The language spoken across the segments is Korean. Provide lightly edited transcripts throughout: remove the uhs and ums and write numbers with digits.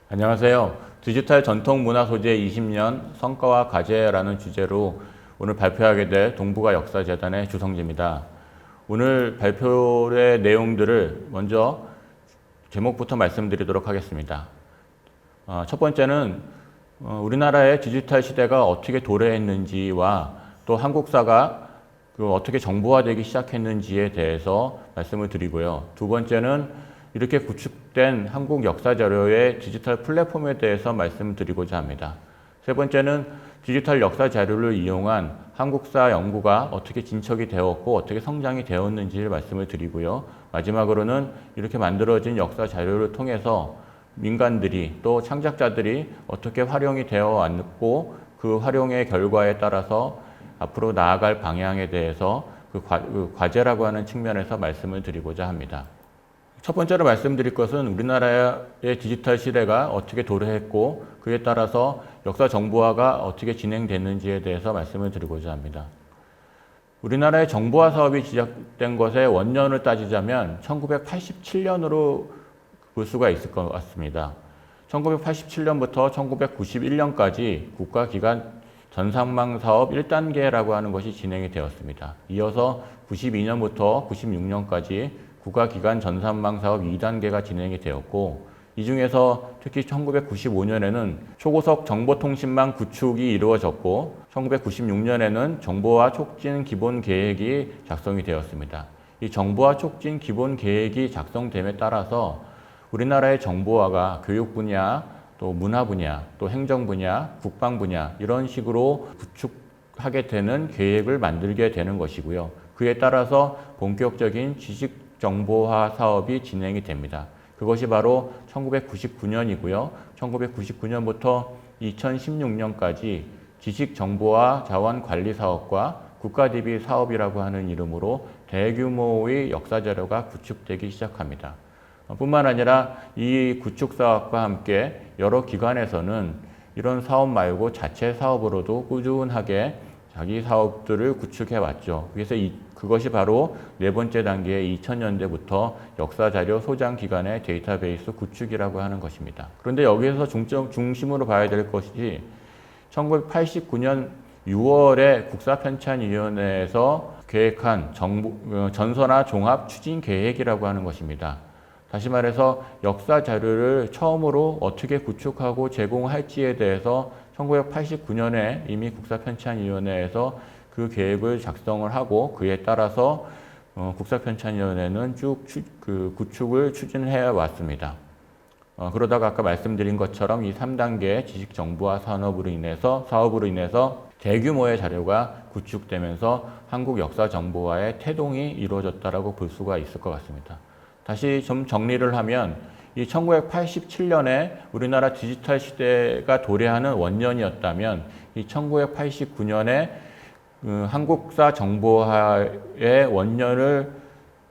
안녕하세요. 디지털 전통 문화 소재 20년 성과와 과제라는 주제로 오늘 발표하게 될 동북아 역사재단의 주성지입니다. 오늘 발표의 내용들을 먼저 제목부터 말씀드리도록 하겠습니다. 첫 번째는 우리나라의 디지털 시대가 어떻게 도래했는지와 또 한국사가 어떻게 정보화되기 시작했는지에 대해서 말씀을 드리고요. 두 번째는 이렇게 구축된 한국 역사 자료의 디지털 플랫폼에 대해서 말씀드리고자 합니다. 세 번째는 디지털 역사 자료를 이용한 한국사 연구가 어떻게 진척이 되었고 어떻게 성장이 되었는지를 말씀을 드리고요. 마지막으로는 이렇게 만들어진 역사 자료를 통해서 민간들이 또 창작자들이 어떻게 활용이 되어 왔고 그 활용의 결과에 따라서 앞으로 나아갈 방향에 대해서 그 과제라고 하는 측면에서 말씀을 드리고자 합니다. 첫 번째로 말씀드릴 것은 우리나라의 디지털 시대가 어떻게 도래했고 그에 따라서 역사 정보화가 어떻게 진행됐는지에 대해서 말씀을 드리고자 합니다. 우리나라의 정보화 사업이 시작된 것의 원년을 따지자면 1987년으로 볼 수가 있을 것 같습니다. 1987년부터 1991년까지 국가기관 전산망 사업 1단계라고 하는 것이 진행이 되었습니다. 이어서 92년부터 96년까지 국가기관 전산망 사업 2단계가 진행이 되었고 이 중에서 특히 1995년에는 초고속 정보통신망 구축이 이루어졌고 1996년에는 정보화 촉진 기본 계획이 작성이 되었습니다. 이 정보화 촉진 기본 계획이 작성됨에 따라서 우리나라의 정보화가 교육 분야, 또 문화 분야, 또 행정 분야, 국방 분야 이런 식으로 구축하게 되는 계획을 만들게 되는 것이고요. 그에 따라서 본격적인 지식 정보화 사업이 진행이 됩니다. 그것이 바로 1999년이고요. 1999년부터 2016년까지 지식정보화 자원관리사업과 국가대비 사업이라고 하는 이름으로 대규모의 역사자료가 구축되기 시작합니다. 뿐만 아니라 이 구축 사업과 함께 여러 기관에서는 이런 사업 말고 자체 사업으로도 꾸준하게 자기 사업들을 구축해 왔죠. 그래서 그것이 바로 네 번째 단계의 2000년대부터 역사자료 소장 기관의 데이터베이스 구축이라고 하는 것입니다. 그런데 여기에서 중심으로 봐야 될 것이 1989년 6월에 국사편찬위원회에서 계획한 전선화 종합 추진 계획이라고 하는 것입니다. 다시 말해서 역사 자료를 처음으로 어떻게 구축하고 제공할지에 대해서 1989년에 이미 국사편찬위원회에서 그 계획을 작성을 하고 그에 따라서 국사편찬위원회는 쭉 구축을 추진해 왔습니다. 그러다가 아까 말씀드린 것처럼 이 3단계 지식정보화 사업으로 인해서 대규모의 자료가 구축되면서 한국 역사 정보화의 태동이 이루어졌다고 볼 수가 있을 것 같습니다. 다시 좀 정리를 하면 이 1987년에 우리나라 디지털 시대가 도래하는 원년이었다면 이 1989년에 한국사 정보화의 원년으로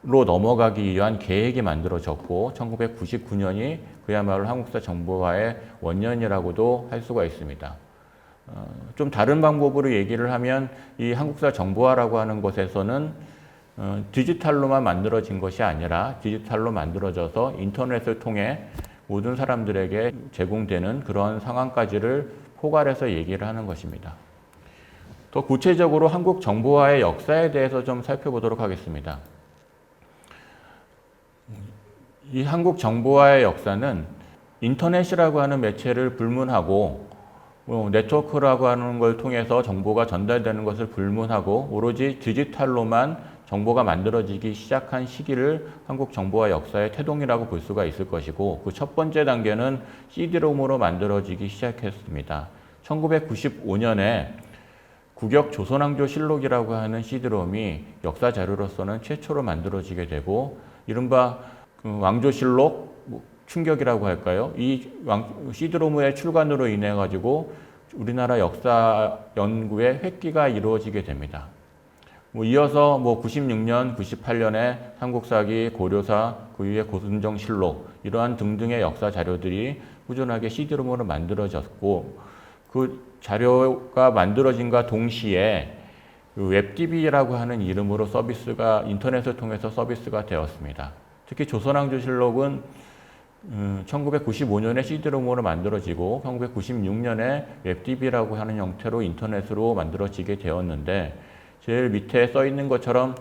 넘어가기 위한 계획이 만들어졌고 1999년이 그야말로 한국사 정보화의 원년이라고도 할 수가 있습니다. 좀 다른 방법으로 얘기를 하면 이 한국사 정보화라고 하는 것에서는 디지털로만 만들어진 것이 아니라 디지털로 만들어져서 인터넷을 통해 모든 사람들에게 제공되는 그런 상황까지를 포괄해서 얘기를 하는 것입니다. 더 구체적으로 한국 정보화의 역사에 대해서 좀 살펴보도록 하겠습니다. 이 한국 정보화의 역사는 인터넷이라고 하는 매체를 불문하고 네트워크라고 하는 걸 통해서 정보가 전달되는 것을 불문하고 오로지 디지털로만 정보가 만들어지기 시작한 시기를 한국 정보화 역사의 태동이라고 볼 수가 있을 것이고 그 첫 번째 단계는 CD롬으로 만들어지기 시작했습니다. 1995년에 국역 조선왕조실록이라고 하는 CD롬이 역사 자료로서는 최초로 만들어지게 되고 이른바 왕조실록 충격이라고 할까요? 이 CD롬의 출간으로 인해 가지고 우리나라 역사 연구의 획기가 이루어지게 됩니다. 이어서 96년, 98년에 삼국사기, 고려사, 그 이후에 고순정실록 이러한 등등의 역사 자료들이 꾸준하게 CD롬으로 만들어졌고 그 자료가 만들어진과 동시에 웹DB라고 하는 이름으로 서비스가 인터넷을 통해서 서비스가 되었습니다. 특히 조선왕조실록은 1995년에 CD롬으로 만들어지고 1996년에 웹DB라고 하는 형태로 인터넷으로 만들어지게 되었는데 제일 밑에 써 있는 것처럼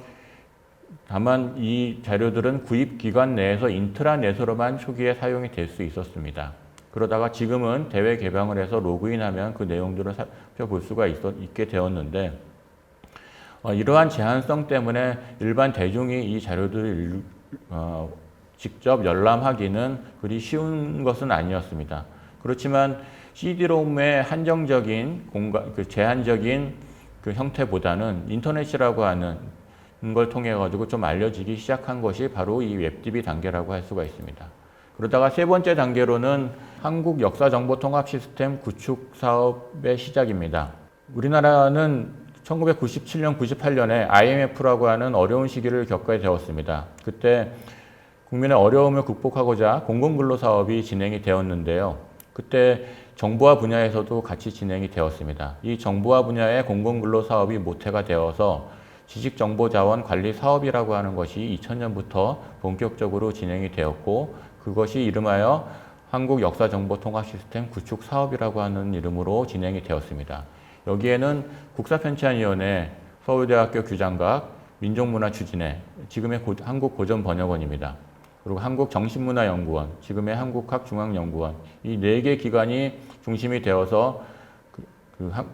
다만 이 자료들은 구입기관 내에서 인트라넷으로만 초기에 사용이 될 수 있었습니다. 그러다가 지금은 대외 개방을 해서 로그인하면 그 내용들을 살펴볼 수가 있게 되었는데 이러한 제한성 때문에 일반 대중이 이 자료들을 직접 열람하기는 그리 쉬운 것은 아니었습니다. 그렇지만 CD롬의 한정적인 공간, 제한적인 그 형태보다는 인터넷이라고 하는 걸 통해 가지고 좀 알려지기 시작한 것이 바로 이 웹DB 단계라고 할 수가 있습니다. 그러다가 세 번째 단계로는 한국 역사정보통합시스템 구축 사업의 시작입니다. 우리나라는 1997년, 98년에 IMF라고 하는 어려운 시기를 겪게 되었습니다. 그때 국민의 어려움을 극복하고자 공공근로 사업이 진행이 되었는데요. 그때 정보화 분야에서도 같이 진행이 되었습니다. 이 정보화 분야의 공공근로 사업이 모태가 되어서 지식정보자원 관리 사업이라고 하는 것이 2000년부터 본격적으로 진행이 되었고 그것이 이름하여 한국역사정보통합시스템 구축 사업이라고 하는 이름으로 진행이 되었습니다. 여기에는 국사편찬위원회, 서울대학교 규장각, 민족문화추진회, 지금의 한국고전번역원입니다. 그리고 한국정신문화연구원, 지금의 한국학중앙연구원, 이 4개 기관이 중심이 되어서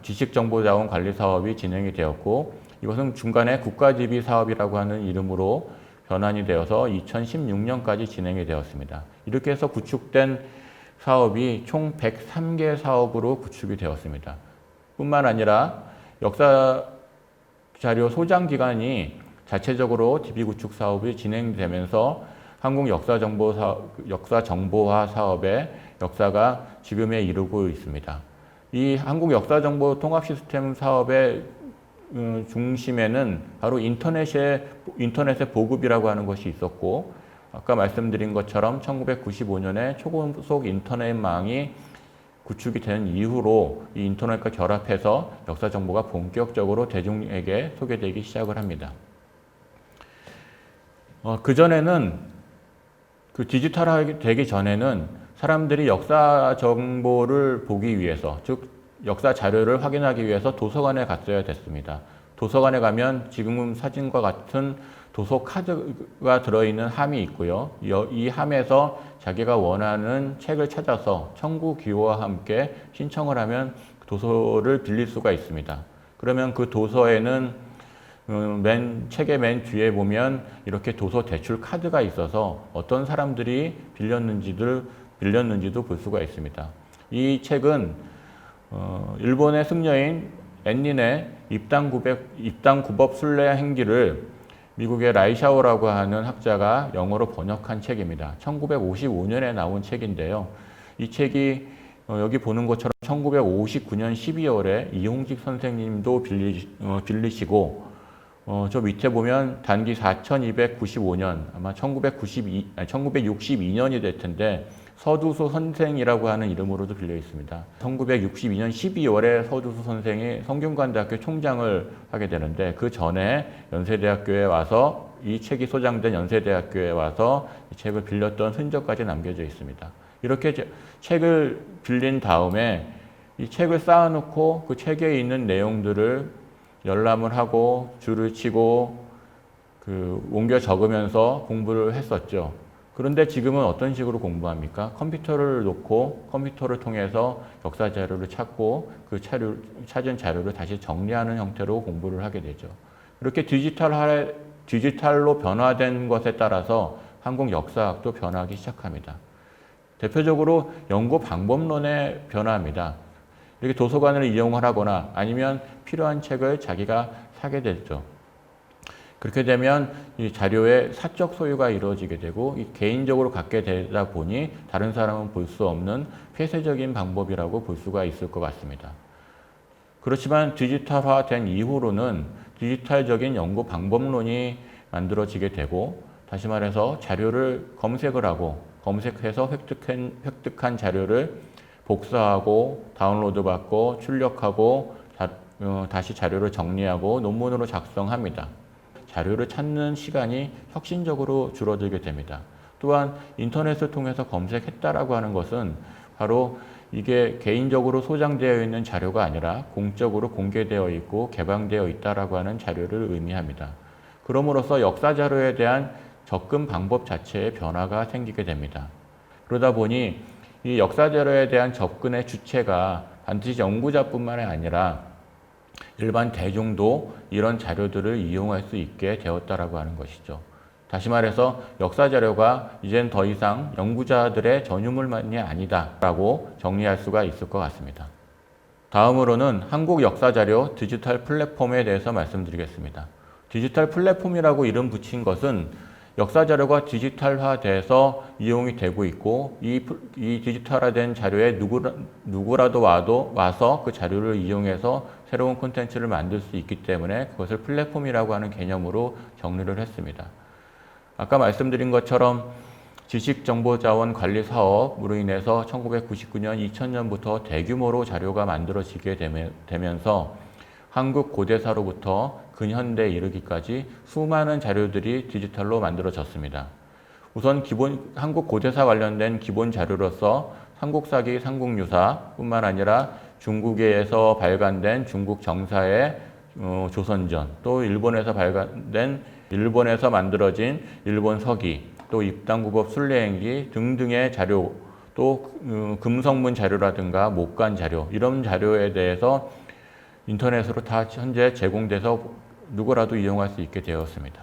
지식정보자원 관리 사업이 진행이 되었고 이것은 중간에 국가지비 사업이라고 하는 이름으로 변환이 되어서 2016년까지 진행이 되었습니다. 이렇게 해서 구축된 사업이 총 103개 사업으로 구축이 되었습니다. 뿐만 아니라 역사 자료 소장 기관이 자체적으로 DB 구축 사업이 진행되면서 한국 역사정보화 사업의 역사가 지금에 이르고 있습니다. 이 한국 역사정보통합시스템 사업의 중심에는 바로 인터넷의 보급이라고 하는 것이 있었고 아까 말씀드린 것처럼 1995년에 초고속 인터넷망이 구축이 된 이후로 이 인터넷과 결합해서 역사 정보가 본격적으로 대중에게 소개되기 시작을 합니다. 그전에는 디지털화 되기 전에는 사람들이 역사 정보를 보기 위해서 즉 역사 자료를 확인하기 위해서 도서관에 갔어야 됐습니다. 도서관에 가면 지금은 사진과 같은 도서 카드가 들어있는 함이 있고요. 이 함에서 자기가 원하는 책을 찾아서 청구 기호와 함께 신청을 하면 도서를 빌릴 수가 있습니다. 그러면 그 도서에는 책의 맨 뒤에 보면 이렇게 도서 대출 카드가 있어서 어떤 사람들이 빌렸는지도 볼 수가 있습니다. 이 책은 일본의 승려인 앤린의 입당구법 순례 행기를 미국의 라이샤오라고 하는 학자가 영어로 번역한 책입니다. 1955년에 나온 책인데요. 이 책이 여기 보는 것처럼 1959년 12월에 이홍직 선생님도 빌리시고 저 밑에 보면 단기 4295년 아마 1962년이 될 텐데 서두수 선생이라고 하는 이름으로도 빌려 있습니다. 1962년 12월에 서두수 선생이 성균관대학교 총장을 하게 되는데 그 전에 연세대학교에 와서 이 책이 소장된 연세대학교에 와서 이 책을 빌렸던 흔적까지 남겨져 있습니다. 이렇게 책을 빌린 다음에 이 책을 쌓아놓고 그 책에 있는 내용들을 열람을 하고 줄을 치고 옮겨 적으면서 공부를 했었죠. 그런데 지금은 어떤 식으로 공부합니까? 컴퓨터를 놓고 컴퓨터를 통해서 역사 자료를 찾고 그 찾은 자료를 다시 정리하는 형태로 공부를 하게 되죠. 이렇게 디지털로 변화된 것에 따라서 한국 역사학도 변화하기 시작합니다. 대표적으로 연구 방법론의 변화입니다. 이렇게 도서관을 이용을 하거나 아니면 필요한 책을 자기가 사게 되죠. 그렇게 되면 이 자료의 사적 소유가 이루어지게 되고 개인적으로 갖게 되다 보니 다른 사람은 볼 수 없는 폐쇄적인 방법이라고 볼 수가 있을 것 같습니다. 그렇지만 디지털화된 이후로는 디지털적인 연구 방법론이 만들어지게 되고 다시 말해서 자료를 검색을 하고 검색해서 획득한 자료를 복사하고 다운로드 받고 출력하고 다시 자료를 정리하고 논문으로 작성합니다. 자료를 찾는 시간이 혁신적으로 줄어들게 됩니다. 또한 인터넷을 통해서 검색했다라고 하는 것은 바로 이게 개인적으로 소장되어 있는 자료가 아니라 공적으로 공개되어 있고 개방되어 있다라고 하는 자료를 의미합니다. 그럼으로써 역사 자료에 대한 접근 방법 자체에 변화가 생기게 됩니다. 그러다 보니 이 역사 자료에 대한 접근의 주체가 반드시 연구자뿐만 아니라 일반 대중도 이런 자료들을 이용할 수 있게 되었다라고 하는 것이죠. 다시 말해서 역사 자료가 이젠 더 이상 연구자들의 전유물만이 아니다라고 정리할 수가 있을 것 같습니다. 다음으로는 한국 역사 자료 디지털 플랫폼에 대해서 말씀드리겠습니다. 디지털 플랫폼이라고 이름 붙인 것은 역사 자료가 디지털화돼서 이용이 되고 있고 이 디지털화된 자료에 누구라도 와서 그 자료를 이용해서 새로운 콘텐츠를 만들 수 있기 때문에 그것을 플랫폼이라고 하는 개념으로 정리를 했습니다. 아까 말씀드린 것처럼 지식정보자원 관리 사업으로 인해서 1999년, 2000년부터 대규모로 자료가 만들어지게 되면서 한국 고대사로부터 근현대에 이르기까지 수많은 자료들이 디지털로 만들어졌습니다. 우선 한국 고대사 관련된 기본 자료로서 삼국사기, 삼국유사뿐만 아니라 중국에서 발간된 중국 정사의 조선전, 또 일본에서 만들어진 일본 서기, 또 입당구법 순례행기 등등의 자료, 또 금성문 자료라든가 목간 자료, 이런 자료에 대해서 인터넷으로 다 현재 제공돼서 누구라도 이용할 수 있게 되었습니다.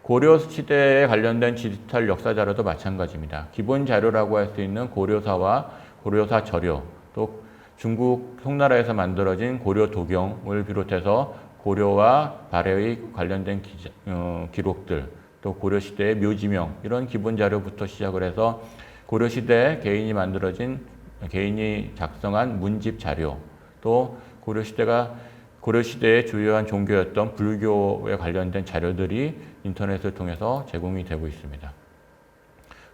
고려 시대에 관련된 디지털 역사 자료도 마찬가지입니다. 기본 자료라고 할 수 있는 고려사와 고려사 저료, 또 중국 송나라에서 만들어진 고려 도경을 비롯해서 고려와 발해의 관련된 기록들, 또 고려 시대의 묘지명, 이런 기본 자료부터 시작을 해서 고려 시대에 개인이 작성한 문집 자료, 또 고려 시대의 주요한 종교였던 불교에 관련된 자료들이 인터넷을 통해서 제공이 되고 있습니다.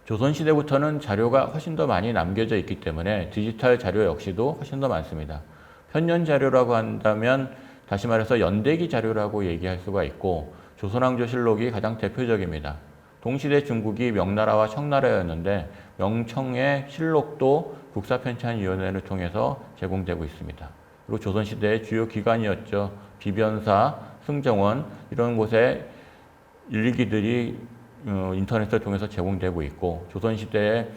조선시대부터는 자료가 훨씬 더 많이 남겨져 있기 때문에 디지털 자료 역시도 훨씬 더 많습니다. 편년 자료라고 한다면 다시 말해서 연대기 자료라고 얘기할 수가 있고 조선왕조실록이 가장 대표적입니다. 동시대 중국이 명나라와 청나라였는데 명청의 실록도 국사편찬위원회를 통해서 제공되고 있습니다. 그리고 조선시대의 주요 기관이었죠. 비변사, 승정원, 이런 곳의 일기들이 인터넷을 통해서 제공되고 있고 조선시대의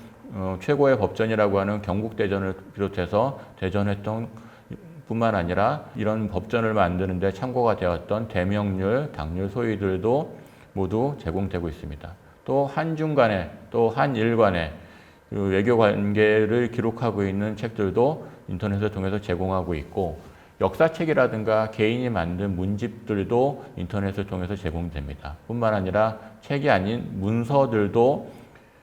최고의 법전이라고 하는 경국대전을 비롯해서 대전했던 뿐만 아니라 이런 법전을 만드는 데 참고가 되었던 대명률, 당률 소위들도 모두 제공되고 있습니다. 또 한중 간의, 또 한일 간의 외교 관계를 기록하고 있는 책들도 인터넷을 통해서 제공하고 있고 역사책이라든가 개인이 만든 문집들도 인터넷을 통해서 제공됩니다. 뿐만 아니라 책이 아닌 문서들도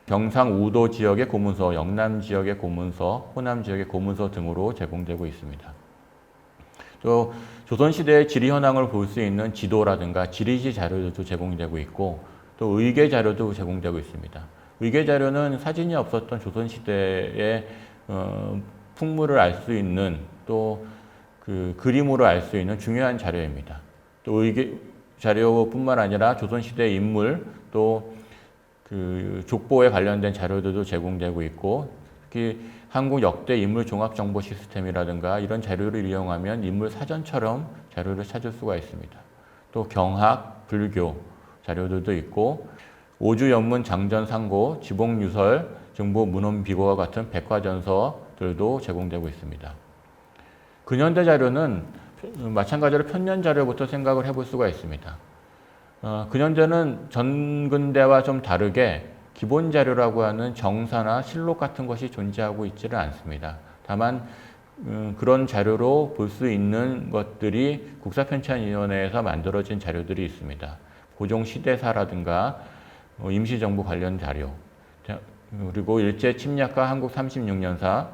경상우도 지역의 고문서, 영남 지역의 고문서, 호남 지역의 고문서 등으로 제공되고 있습니다. 또 조선시대의 지리 현황을 볼 수 있는 지도라든가 지리지 자료들도 제공되고 있고 또 의궤 자료도 제공되고 있습니다. 의궤 자료는 사진이 없었던 조선시대의 풍물을 알 수 있는 또 그 그림으로 알 수 있는 중요한 자료입니다. 또 의궤 자료뿐만 아니라 조선시대 인물 또 그 족보에 관련된 자료들도 제공되고 있고 특히 한국 역대 인물 종합 정보 시스템이라든가 이런 자료를 이용하면 인물 사전처럼 자료를 찾을 수가 있습니다. 또 경학, 불교 자료들도 있고 오주 연문 장전 상고, 지봉유설, 정보 문헌 비고와 같은 백화전서들도 제공되고 있습니다. 근현대 자료는 마찬가지로 편년 자료부터 생각을 해볼 수가 있습니다. 근현대는 전근대와 좀 다르게 기본 자료라고 하는 정사나 실록 같은 것이 존재하고 있지는 않습니다. 다만 그런 자료로 볼 수 있는 것들이 국사편찬위원회에서 만들어진 자료들이 있습니다. 고종시대사라든가 임시정부 관련 자료, 그리고 일제침략과 한국 36년사,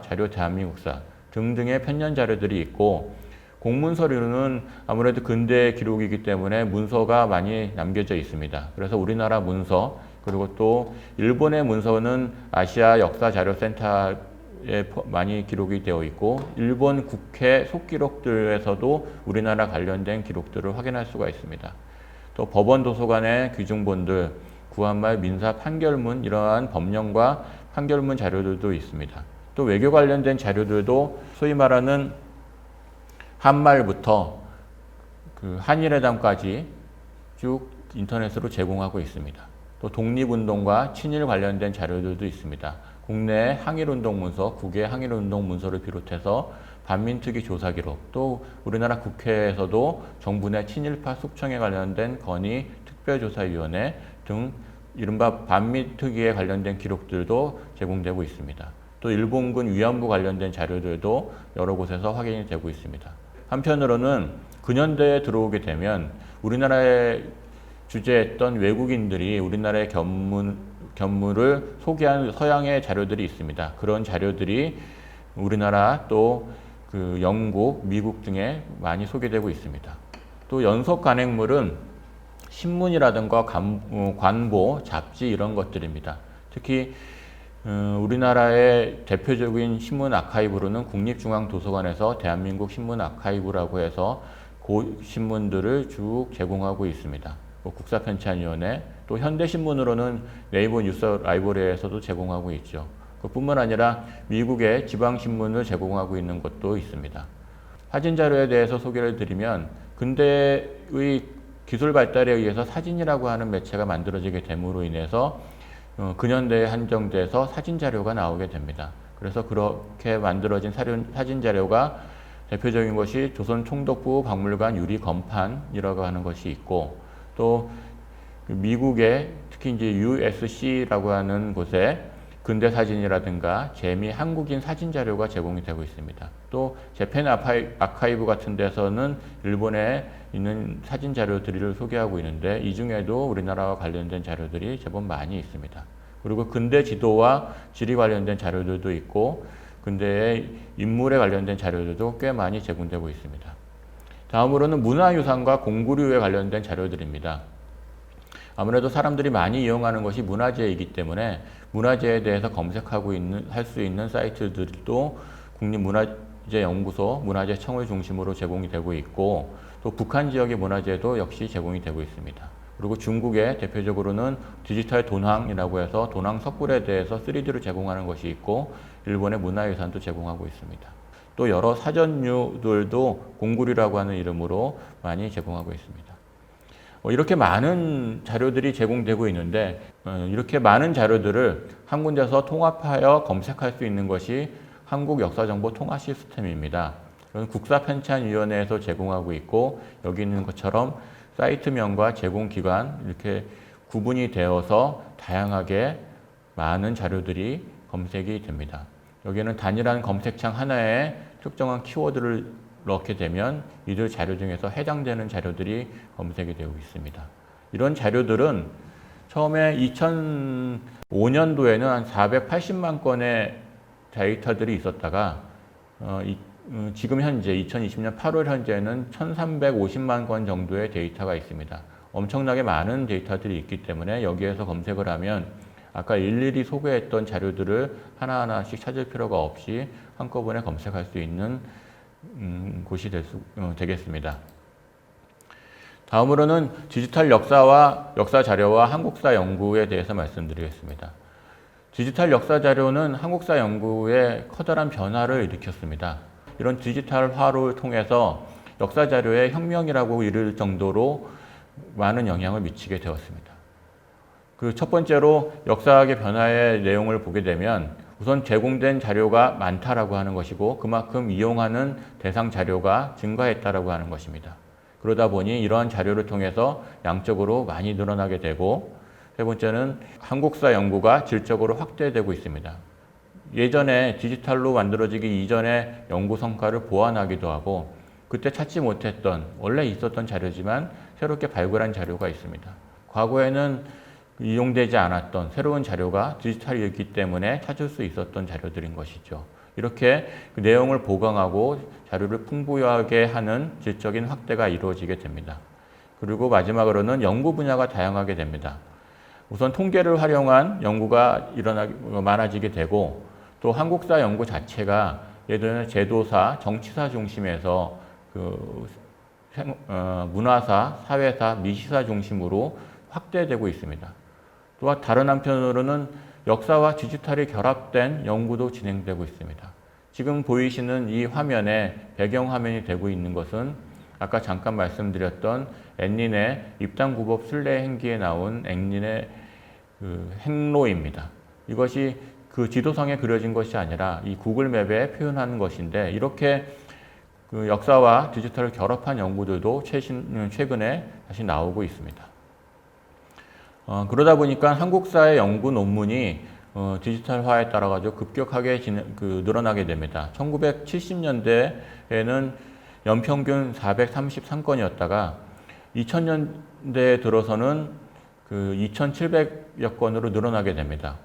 자료 대한민국사 등등의 편년 자료들이 있고 공문서류는 아무래도 근대 기록이기 때문에 문서가 많이 남겨져 있습니다. 그래서 우리나라 문서 그리고 또 일본의 문서는 아시아 역사자료센터에 많이 기록이 되어 있고 일본 국회 속기록들에서도 우리나라 관련된 기록들을 확인할 수가 있습니다. 또 법원 도서관의 귀중본들, 구한말 민사 판결문 이러한 법령과 판결문 자료들도 있습니다. 또 외교 관련된 자료들도 소위 말하는 한말부터 그 한일회담까지 쭉 인터넷으로 제공하고 있습니다. 또 독립운동과 친일 관련된 자료들도 있습니다. 국내 항일운동 문서, 국외 항일운동 문서를 비롯해서 반민특위 조사 기록, 또 우리나라 국회에서도 정부 내 친일파 숙청에 관련된 건의 특별조사위원회 등 이른바 반민특위에 관련된 기록들도 제공되고 있습니다. 또 일본군 위안부 관련된 자료들도 여러 곳에서 확인이 되고 있습니다. 한편으로는 근현대에 들어오게 되면 우리나라에 주재했던 외국인들이 우리나라의 견물을 소개한 서양의 자료들이 있습니다. 그런 자료들이 우리나라 또 그 영국, 미국 등에 많이 소개되고 있습니다. 또 연속 간행물은 신문이라든가 관보, 잡지 이런 것들입니다. 특히 우리나라의 대표적인 신문 아카이브로는 국립중앙도서관에서 대한민국 신문 아카이브라고 해서 그 신문들을 쭉 제공하고 있습니다. 국사편찬위원회, 또 현대신문으로는 네이버 뉴스 라이브러리에서도 제공하고 있죠. 그뿐만 아니라 미국의 지방신문을 제공하고 있는 것도 있습니다. 사진자료에 대해서 소개를 드리면 근대의 기술 발달에 의해서 사진이라고 하는 매체가 만들어지게 됨으로 인해서 근현대에 한정돼서 사진자료가 나오게 됩니다. 그래서 그렇게 만들어진 사진자료가 대표적인 것이 조선총독부 박물관 유리건판이라고 하는 것이 있고, 또 미국의 특히 이제 USC라고 하는 곳에 근대 사진이라든가 재미 한국인 사진 자료가 제공이 되고 있습니다. 또 재팬 아카이브 같은 데서는 일본에 있는 사진 자료들을 소개하고 있는데 이 중에도 우리나라와 관련된 자료들이 제법 많이 있습니다. 그리고 근대 지도와 지리 관련된 자료들도 있고 근대의 인물에 관련된 자료들도 꽤 많이 제공되고 있습니다. 다음으로는 문화유산과 공구류에 관련된 자료들입니다. 아무래도 사람들이 많이 이용하는 것이 문화재이기 때문에 문화재에 대해서 검색하고 할 수 있는 사이트들도 국립문화재연구소, 문화재청을 중심으로 제공이 되고 있고, 또 북한 지역의 문화재도 역시 제공이 되고 있습니다. 그리고 중국의 대표적으로는 디지털 돈황이라고 해서 돈황 석굴에 대해서 3D로 제공하는 것이 있고, 일본의 문화유산도 제공하고 있습니다. 또 여러 사전류들도 공구류라고 하는 이름으로 많이 제공하고 있습니다. 이렇게 많은 자료들이 제공되고 있는데 이렇게 많은 자료들을 한 군데서 통합하여 검색할 수 있는 것이 한국역사정보 통합 시스템입니다. 국사편찬위원회에서 제공하고 있고 여기 있는 것처럼 사이트명과 제공기관 이렇게 구분이 되어서 다양하게 많은 자료들이 검색이 됩니다. 여기는 단일한 검색창 하나에 특정한 키워드를 넣게 되면 이들 자료 중에서 해당되는 자료들이 검색이 되고 있습니다. 이런 자료들은 처음에 2005년도에는 한 480만 건의 데이터들이 있었다가 지금 현재 2020년 8월 현재는 1350만 건 정도의 데이터가 있습니다. 엄청나게 많은 데이터들이 있기 때문에 여기에서 검색을 하면 아까 일일이 소개했던 자료들을 하나하나씩 찾을 필요가 없이 한꺼번에 검색할 수 있는 곳이 되겠습니다. 다음으로는 디지털 역사 자료와 한국사 연구에 대해서 말씀드리겠습니다. 디지털 역사 자료는 한국사 연구에 커다란 변화를 일으켰습니다. 이런 디지털화를 통해서 역사 자료의 혁명이라고 이를 정도로 많은 영향을 미치게 되었습니다. 그 첫 번째로 역사학의 변화의 내용을 보게 되면 우선 제공된 자료가 많다라고 하는 것이고 그만큼 이용하는 대상 자료가 증가했다라고 하는 것입니다. 그러다 보니 이러한 자료를 통해서 양적으로 많이 늘어나게 되고, 세 번째는 한국사 연구가 질적으로 확대되고 있습니다. 예전에 디지털로 만들어지기 이전의 연구 성과를 보완하기도 하고 그때 찾지 못했던 원래 있었던 자료지만 새롭게 발굴한 자료가 있습니다. 과거에는 이용되지 않았던 새로운 자료가 디지털이었기 때문에 찾을 수 있었던 자료들인 것이죠. 이렇게 그 내용을 보강하고 자료를 풍부하게 하는 질적인 확대가 이루어지게 됩니다. 그리고 마지막으로는 연구 분야가 다양하게 됩니다. 우선 통계를 활용한 연구가 많아지게 되고 또 한국사 연구 자체가 예전에 제도사, 정치사 중심에서 문화사, 사회사, 미시사 중심으로 확대되고 있습니다. 또한 다른 한편으로는 역사와 디지털이 결합된 연구도 진행되고 있습니다. 지금 보이시는 이 화면에 배경화면이 되고 있는 것은 아까 잠깐 말씀드렸던 앵린의 입당구법 순례 행기에 나온 앵린의 행로입니다. 이것이 그 지도상에 그려진 것이 아니라 이 구글맵에 표현하는 것인데, 이렇게 그 역사와 디지털을 결합한 연구들도 최근에 다시 나오고 있습니다. 그러다 보니까 한국사의 연구 논문이 디지털화에 따라 가지고 급격하게 늘어나게 됩니다. 1970년대에는 연평균 433건이었다가 2000년대에 들어서는 2,700여 건으로 늘어나게 됩니다.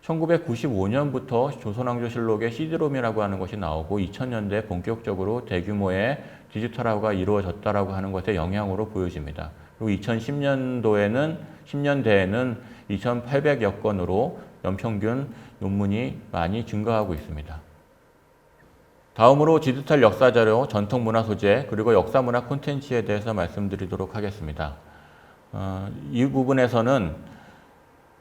1995년부터 조선왕조실록의 CD롬이라고 하는 것이 나오고 2000년대에 본격적으로 대규모의 디지털화가 이루어졌다라고 하는 것의 영향으로 보여집니다. 그리고 2010년대에는 2,800여 건으로 연평균 논문이 많이 증가하고 있습니다. 다음으로 디지털 역사자료, 전통문화 소재, 그리고 역사문화 콘텐츠에 대해서 말씀드리도록 하겠습니다. 이 부분에서는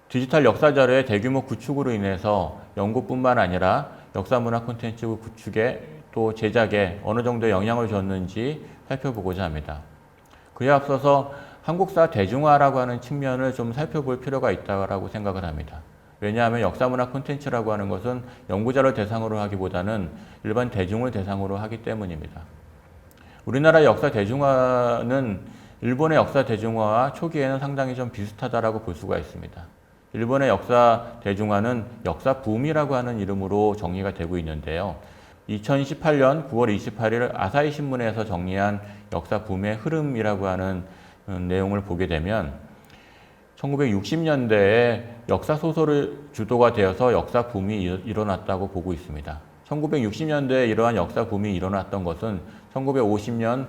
디지털 역사자료의 대규모 구축으로 인해서 연구뿐만 아니라 역사문화 콘텐츠 구축에 또 제작에 어느 정도 영향을 줬는지 살펴보고자 합니다. 그에 앞서서 한국사 대중화라고 하는 측면을 좀 살펴볼 필요가 있다고 생각을 합니다. 왜냐하면 역사문화 콘텐츠라고 하는 것은 연구자를 대상으로 하기보다는 일반 대중을 대상으로 하기 때문입니다. 우리나라 역사 대중화는 일본의 역사 대중화와 초기에는 상당히 좀 비슷하다라고 볼 수가 있습니다. 일본의 역사 대중화는 역사 붐이라고 하는 이름으로 정의가 되고 있는데요. 2018년 9월 28일 아사히 신문에서 정리한 역사 붐의 흐름이라고 하는 내용을 보게 되면 1960년대에 역사 소설을 주도가 되어서 역사 붐이 일어났다고 보고 있습니다. 1960년대에 이러한 역사 붐이 일어났던 것은 1950년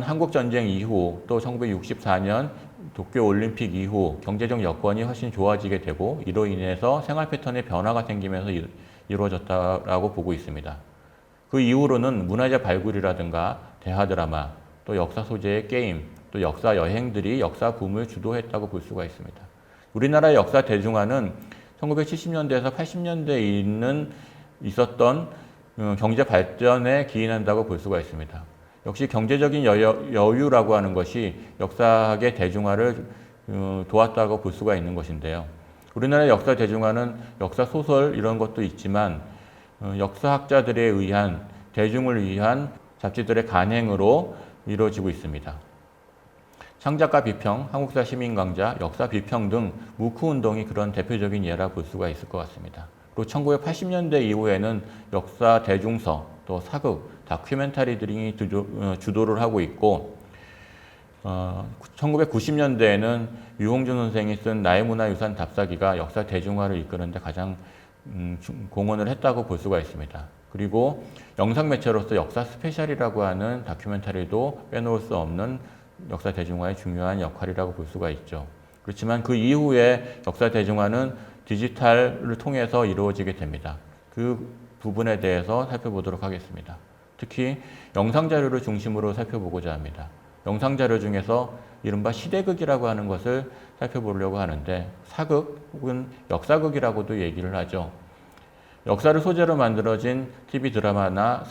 한국전쟁 이후 또 1964년 도쿄올림픽 이후 경제적 여건이 훨씬 좋아지게 되고 이로 인해서 생활 패턴의 변화가 생기면서 이루어졌다고 보고 있습니다. 그 이후로는 문화재 발굴이라든가 대하 드라마, 또 역사 소재의 게임, 또 역사 여행들이 역사 붐을 주도했다고 볼 수가 있습니다. 우리나라의 역사 대중화는 1970년대에서 80년대에 있었던 경제 발전에 기인한다고 볼 수가 있습니다. 역시 경제적인 여유라고 하는 것이 역사학의 대중화를 도왔다고 볼 수가 있는 것인데요. 우리나라의 역사 대중화는 역사 소설 이런 것도 있지만 역사학자들에 의한 대중을 위한 잡지들의 간행으로 이루어지고 있습니다. 창작가 비평, 한국사 시민강좌, 역사 비평 등 무크운동이 그런 대표적인 예라 볼 수가 있을 것 같습니다. 그리고 1980년대 이후에는 역사 대중서, 또 사극, 다큐멘터리들이 주도를 하고 있고 1990년대에는 유홍준 선생이 쓴 나의 문화유산 답사기가 역사 대중화를 이끄는 데 가장 공헌을 했다고 볼 수가 있습니다. 그리고 영상 매체로서 역사 스페셜이라고 하는 다큐멘터리도 빼놓을 수 없는 역사 대중화의 중요한 역할이라고 볼 수가 있죠. 그렇지만 그 이후에 역사 대중화는 디지털을 통해서 이루어지게 됩니다. 그 부분에 대해서 살펴보도록 하겠습니다. 특히 영상자료를 중심으로 살펴보고자 합니다. 영상자료 중에서 이른바 시대극이라고 하는 것을 살펴보려고 하는데 사극 혹은 역사극이라고도 얘기를 하죠. 역사를 소재로 만들어진 TV 드라마나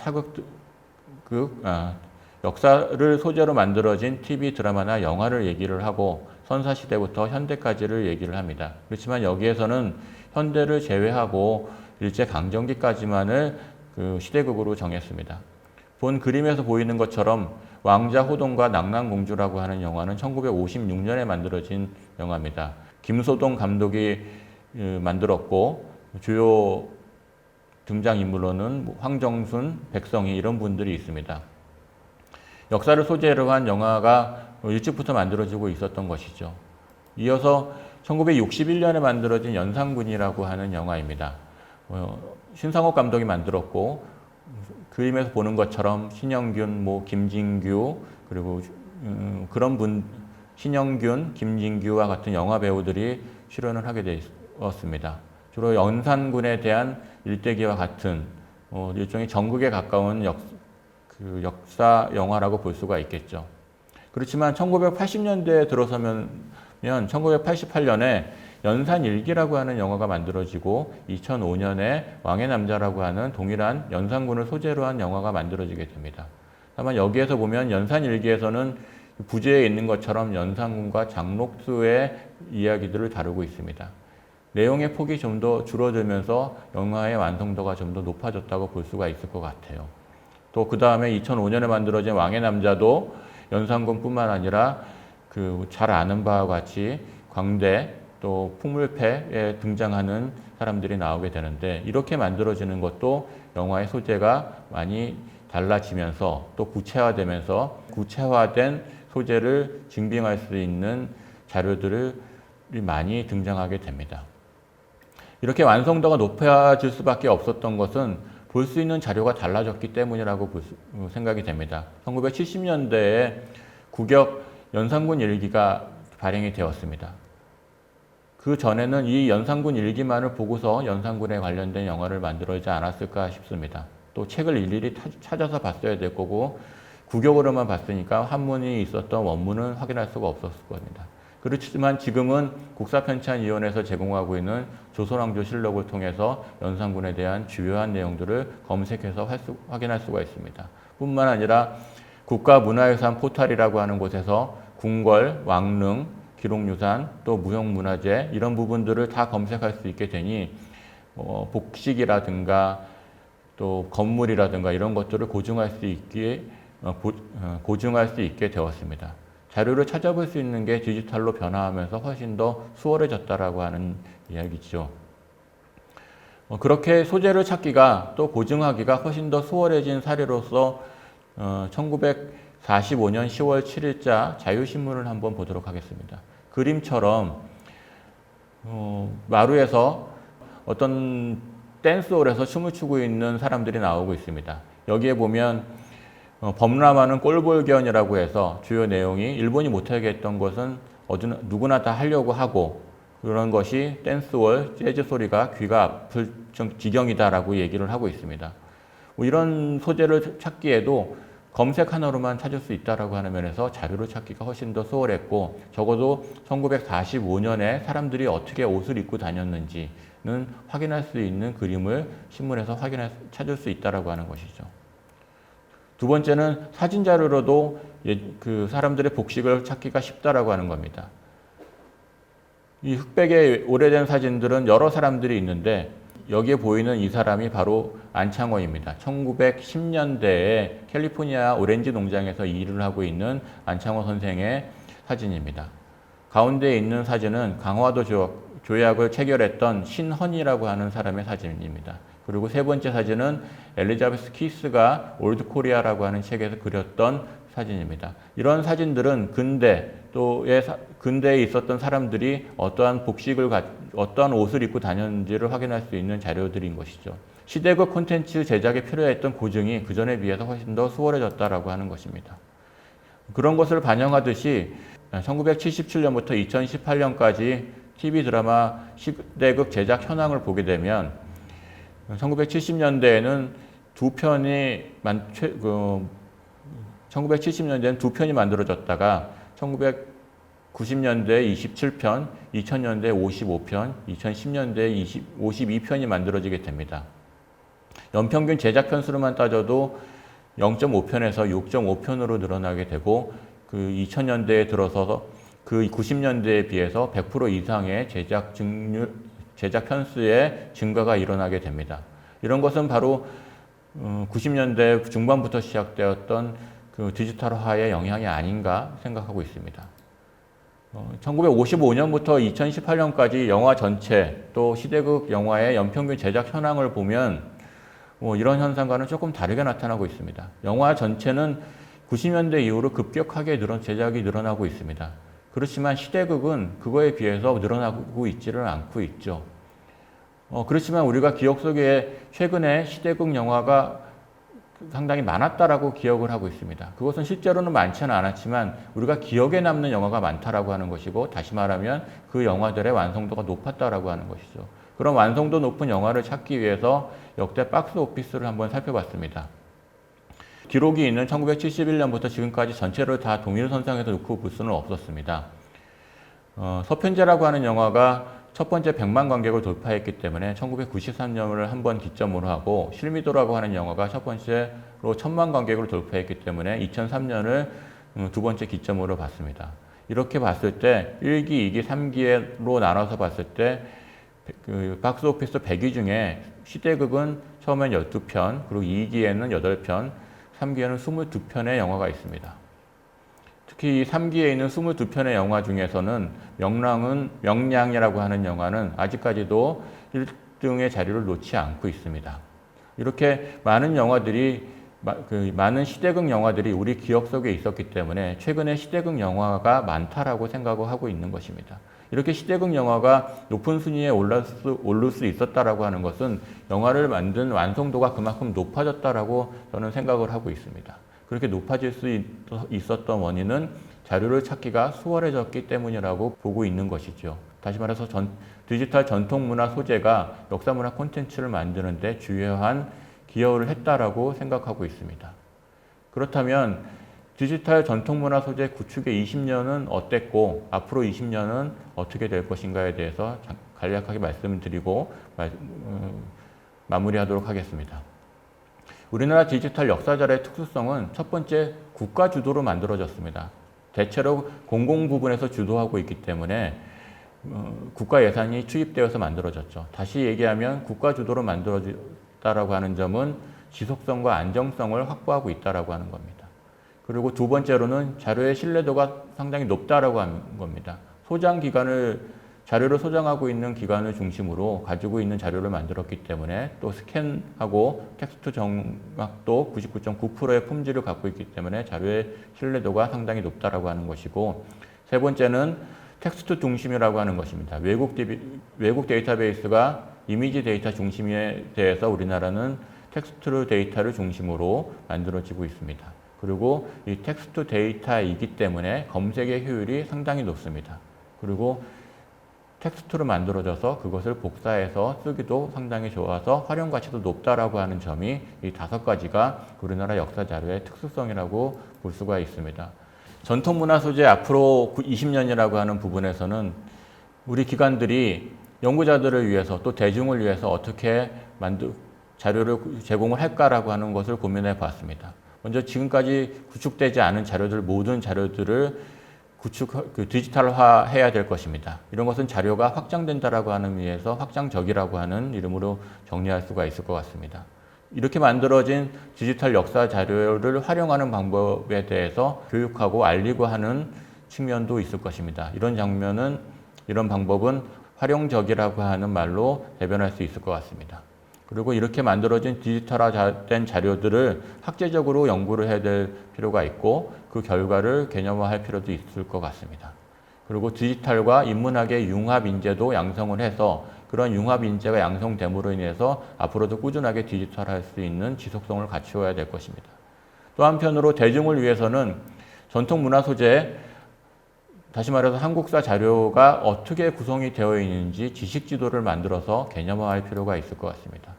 역사를 소재로 만들어진 TV 드라마나 영화를 얘기를 하고 선사시대부터 현대까지를 얘기를 합니다. 그렇지만 여기에서는 현대를 제외하고 일제강점기까지만을 시대극으로 정했습니다. 본 그림에서 보이는 것처럼 왕자 호동과 낙랑공주라고 하는 영화는 1956년에 만들어진 영화입니다. 김소동 감독이 만들었고 주요 등장인물로는 황정순, 백성희 이런 분들이 있습니다. 역사를 소재로 한 영화가 일찍부터 만들어지고 있었던 것이죠. 이어서 1961년에 만들어진 연산군이라고 하는 영화입니다. 신상옥 감독이 만들었고 그림에서 보는 것처럼 신영균, 김진규 그리고 그런 신영균, 김진규와 같은 영화 배우들이 출연을 하게 되었습니다. 주로 연산군에 대한 일대기와 같은 일종의 전극에 가까운 그 역사 영화라고 볼 수가 있겠죠. 그렇지만 1980년대에 들어서면 1988년에 연산일기라고 하는 영화가 만들어지고 2005년에 왕의 남자라고 하는 동일한 연산군을 소재로 한 영화가 만들어지게 됩니다. 다만 여기에서 보면 연산일기에서는 부제에 있는 것처럼 연산군과 장록수의 이야기들을 다루고 있습니다. 내용의 폭이 좀 더 줄어들면서 영화의 완성도가 좀 더 높아졌다고 볼 수가 있을 것 같아요. 또 그 다음에 2005년에 만들어진 왕의 남자도 연산군뿐만 아니라 그 잘 아는 바와 같이 광대 또 풍물패에 등장하는 사람들이 나오게 되는데, 이렇게 만들어지는 것도 영화의 소재가 많이 달라지면서 또 구체화되면서 구체화된 소재를 증빙할 수 있는 자료들이 많이 등장하게 됩니다. 이렇게 완성도가 높아질 수밖에 없었던 것은 볼 수 있는 자료가 달라졌기 때문이라고 생각이 됩니다. 1970년대에 국역 연산군 일기가 발행이 되었습니다. 그 전에는 이 연산군 일기만을 보고서 연산군에 관련된 영화를 만들어지지 않았을까 싶습니다. 또 책을 일일이 찾아서 봤어야 될 거고, 국역으로만 봤으니까 한문이 있었던 원문은 확인할 수가 없었을 겁니다. 그렇지만 지금은 국사편찬위원회에서 제공하고 있는 조선왕조실록을 통해서 연산군에 대한 주요한 내용들을 검색해서 확인할 수가 있습니다. 뿐만 아니라 국가문화유산 포탈이라고 하는 곳에서 궁궐, 왕릉, 기록유산, 또 무형문화재 이런 부분들을 다 검색할 수 있게 되니 복식이라든가 또 건물이라든가 이런 것들을 고증할 수 있게 되었습니다. 자료를 찾아볼 수 있는 게 디지털로 변화하면서 훨씬 더 수월해졌다라고 하는 이야기죠. 그렇게 소재를 찾기가 또 고증하기가 훨씬 더 수월해진 사례로서 1945년 10월 7일자 자유신문을 한번 보도록 하겠습니다. 그림처럼 마루에서 어떤 댄스홀에서 춤을 추고 있는 사람들이 나오고 있습니다. 여기에 보면 범람하는 꼴볼견이라고 해서 주요 내용이 일본이 못하게 했던 것은 누구나 다 하려고 하고, 그런 것이 댄스홀, 재즈 소리가 귀가 아플 지경이다라고 얘기를 하고 있습니다. 이런 소재를 찾기에도 검색 하나로만 찾을 수 있다라고 하는 면에서 자료를 찾기가 훨씬 더 수월했고, 적어도 1945년에 사람들이 어떻게 옷을 입고 다녔는지는 확인할 수 있는 그림을 신문에서 찾을 수 있다라고 하는 것이죠. 두 번째는 사진 자료로도 그 사람들의 복식을 찾기가 쉽다라고 하는 겁니다. 이 흑백의 오래된 사진들은 여러 사람들이 있는데, 여기에 보이는 이 사람이 바로 안창호입니다. 1910년대에 캘리포니아 오렌지 농장에서 일을 하고 있는 안창호 선생의 사진입니다. 가운데에 있는 사진은 강화도 조약을 체결했던 신헌이라고 하는 사람의 사진입니다. 그리고 세 번째 사진은 엘리자베스 키스가 올드 코리아라고 하는 책에서 그렸던 사진입니다. 이런 사진들은 근대에 있었던 사람들이 어떠한 옷을 입고 다녔는지를 확인할 수 있는 자료들인 것이죠. 시대극 콘텐츠 제작에 필요했던 고증이 그전에 비해서 훨씬 더 수월해졌다라고 하는 것입니다. 그런 것을 반영하듯이 1977년부터 2018년까지 TV 드라마 시대극 제작 현황을 보게 되면 1970년대에는 두 편이 만들어졌다가 1990년대에 27편, 2000년대에 55편, 2010년대에 52편이 만들어지게 됩니다. 연평균 제작 편수로만 따져도 0.5편에서 6.5편으로 늘어나게 되고, 그 2000년대에 들어서 그 90년대에 비해서 100% 이상의 제작 편수의 증가가 일어나게 됩니다. 이런 것은 바로 90년대 중반부터 시작되었던 그 디지털화의 영향이 아닌가 생각하고 있습니다. 1955년부터 2018년까지 영화 전체 또 시대극 영화의 연평균 제작 현황을 보면 이런 현상과는 조금 다르게 나타나고 있습니다. 영화 전체는 90년대 이후로 급격하게 제작이 늘어나고 있습니다. 그렇지만 시대극은 그거에 비해서 늘어나고 있지를 않고 있죠. 그렇지만 우리가 기억 속에 최근에 시대극 영화가 상당히 많았다라고 기억을 하고 있습니다. 그것은 실제로는 많지는 않았지만 우리가 기억에 남는 영화가 많다라고 하는 것이고, 다시 말하면 그 영화들의 완성도가 높았다라고 하는 것이죠. 그런 완성도 높은 영화를 찾기 위해서 역대 박스 오피스를 한번 살펴봤습니다. 기록이 있는 1971년부터 지금까지 전체를 다 동일선상에서 놓고 볼 수는 없었습니다. 서편제라고 하는 영화가 첫 번째 100만 관객을 돌파했기 때문에 1993년을 한 번 기점으로 하고, 실미도라고 하는 영화가 첫 번째로 1000만 관객을 돌파했기 때문에 2003년을 두 번째 기점으로 봤습니다. 이렇게 봤을 때 1기, 2기, 3기로 나눠서 봤을 때 박스오피스 100위 중에 시대극은 처음엔 12편, 그리고 2기에는 8편, 3기에는 22편의 영화가 있습니다. 특히 3기에 있는 22편의 영화 중에서는 명량이라고 하는 영화는 아직까지도 1등의 자리를 놓지 않고 있습니다. 이렇게 많은 영화들이, 많은 시대극 영화들이 우리 기억 속에 있었기 때문에 최근에 시대극 영화가 많다라고 생각하고 있는 것입니다. 이렇게 시대극 영화가 높은 순위에 오를 수 있었다라고 하는 것은 영화를 만든 완성도가 그만큼 높아졌다라고 저는 생각을 하고 있습니다. 그렇게 높아질 수 있었던 원인은 자료를 찾기가 수월해졌기 때문이라고 보고 있는 것이죠. 다시 말해서 디지털 전통문화 소재가 역사문화 콘텐츠를 만드는 데 주요한 기여를 했다라고 생각하고 있습니다. 그렇다면 디지털 전통문화 소재 구축의 20년은 어땠고 앞으로 20년은 어떻게 될 것인가에 대해서 간략하게 말씀드리고 마무리하도록 하겠습니다. 우리나라 디지털 역사자료의 특수성은 첫 번째, 국가 주도로 만들어졌습니다. 대체로 공공 부분에서 주도하고 있기 때문에 국가 예산이 투입되어서 만들어졌죠. 다시 얘기하면 국가 주도로 만들어졌다라고 하는 점은 지속성과 안정성을 확보하고 있다라고 하는 겁니다. 그리고 두 번째로는 자료의 신뢰도가 상당히 높다라고 하는 겁니다. 자료를 소장하고 있는 기관을 중심으로 가지고 있는 자료를 만들었기 때문에, 또 스캔하고 텍스트 정확도 99.9%의 품질을 갖고 있기 때문에 자료의 신뢰도가 상당히 높다라고 하는 것이고, 세 번째는 텍스트 중심이라고 하는 것입니다. 외국 데이터베이스가 이미지 데이터 중심에 대해서 우리나라는 텍스트 데이터를 중심으로 만들어지고 있습니다. 그리고 이 텍스트 데이터이기 때문에 검색의 효율이 상당히 높습니다. 그리고 텍스트로 만들어져서 그것을 복사해서 쓰기도 상당히 좋아서 활용 가치도 높다라고 하는 점이 이 5가지가 우리나라 역사 자료의 특수성이라고 볼 수가 있습니다. 전통문화 소재 앞으로 20년이라고 하는 부분에서는 우리 기관들이 연구자들을 위해서 또 대중을 위해서 어떻게 자료를 제공을 할까라고 하는 것을 고민해 봤습니다. 먼저 지금까지 구축되지 않은 모든 자료들을 디지털화 해야 될 것입니다. 이런 것은 자료가 확장된다라고 하는 의미에서 확장적이라고 하는 이름으로 정리할 수가 있을 것 같습니다. 이렇게 만들어진 디지털 역사 자료를 활용하는 방법에 대해서 교육하고 알리고 하는 측면도 있을 것입니다. 이런 방법은 활용적이라고 하는 말로 대변할 수 있을 것 같습니다. 그리고 이렇게 만들어진 디지털화된 자료들을 학제적으로 연구를 해야 될 필요가 있고, 그 결과를 개념화할 필요도 있을 것 같습니다. 그리고 디지털과 인문학의 융합 인재도 양성을 해서 그런 융합 인재가 양성됨으로 인해서 앞으로도 꾸준하게 디지털할 수 있는 지속성을 갖추어야 될 것입니다. 또 한편으로 대중을 위해서는 전통 문화 소재, 다시 말해서 한국사 자료가 어떻게 구성이 되어 있는지 지식 지도를 만들어서 개념화할 필요가 있을 것 같습니다.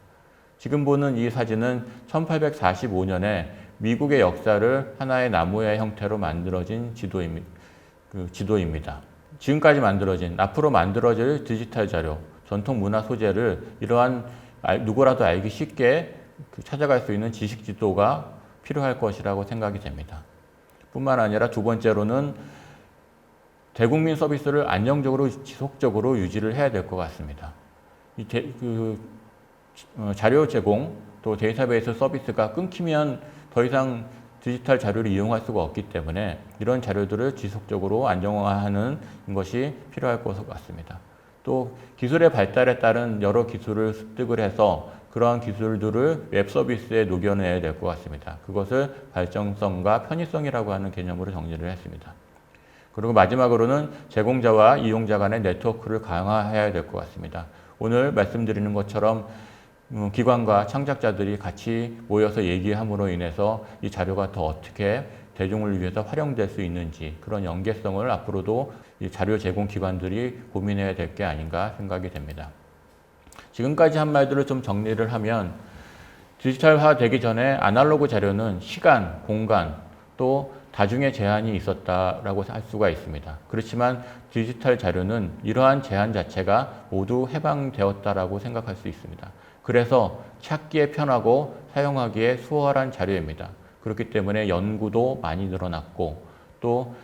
지금 보는 이 사진은 1845년에 미국의 역사를 하나의 나무의 형태로 만들어진 지도입니다. 지금까지 앞으로 만들어질 디지털 자료, 전통 문화 소재를 이러한 누구라도 알기 쉽게 찾아갈 수 있는 지식 지도가 필요할 것이라고 생각이 됩니다. 뿐만 아니라 두 번째로는 대국민 서비스를 안정적으로 지속적으로 유지를 해야 될 것 같습니다. 자료 제공 또 데이터베이스 서비스가 끊기면 더 이상 디지털 자료를 이용할 수가 없기 때문에 이런 자료들을 지속적으로 안정화하는 것이 필요할 것 같습니다. 또 기술의 발달에 따른 여러 기술을 습득을 해서 그러한 기술들을 웹 서비스에 녹여내야 될 것 같습니다. 그것을 발전성과 편의성이라고 하는 개념으로 정리를 했습니다. 그리고 마지막으로는 제공자와 이용자 간의 네트워크를 강화해야 될 것 같습니다. 오늘 말씀드리는 것처럼 기관과 창작자들이 같이 모여서 얘기함으로 인해서 이 자료가 더 어떻게 대중을 위해서 활용될 수 있는지, 그런 연계성을 앞으로도 이 자료 제공 기관들이 고민해야 될 게 아닌가 생각이 됩니다. 지금까지 한 말들을 좀 정리를 하면, 디지털화 되기 전에 아날로그 자료는 시간, 공간, 또 다중의 제한이 있었다라고 할 수가 있습니다. 그렇지만 디지털 자료는 이러한 제한 자체가 모두 해방되었다라고 생각할 수 있습니다. 그래서 찾기에 편하고 사용하기에 수월한 자료입니다. 그렇기 때문에 연구도 많이 늘어났고 또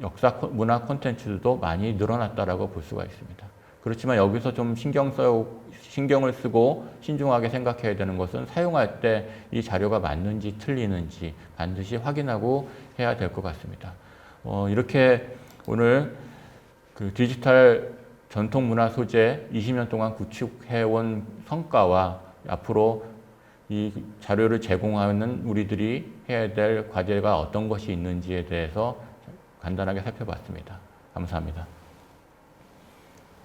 역사 문화 콘텐츠도 많이 늘어났다라고 볼 수가 있습니다. 그렇지만 여기서 좀 신경을 쓰고 신중하게 생각해야 되는 것은 사용할 때 이 자료가 맞는지 틀리는지 반드시 확인하고 해야 될 것 같습니다. 이렇게 오늘 그 디지털 전통문화 소재 20년 동안 구축해온 성과와 앞으로 이 자료를 제공하는 우리들이 해야 될 과제가 어떤 것이 있는지에 대해서 간단하게 살펴봤습니다. 감사합니다.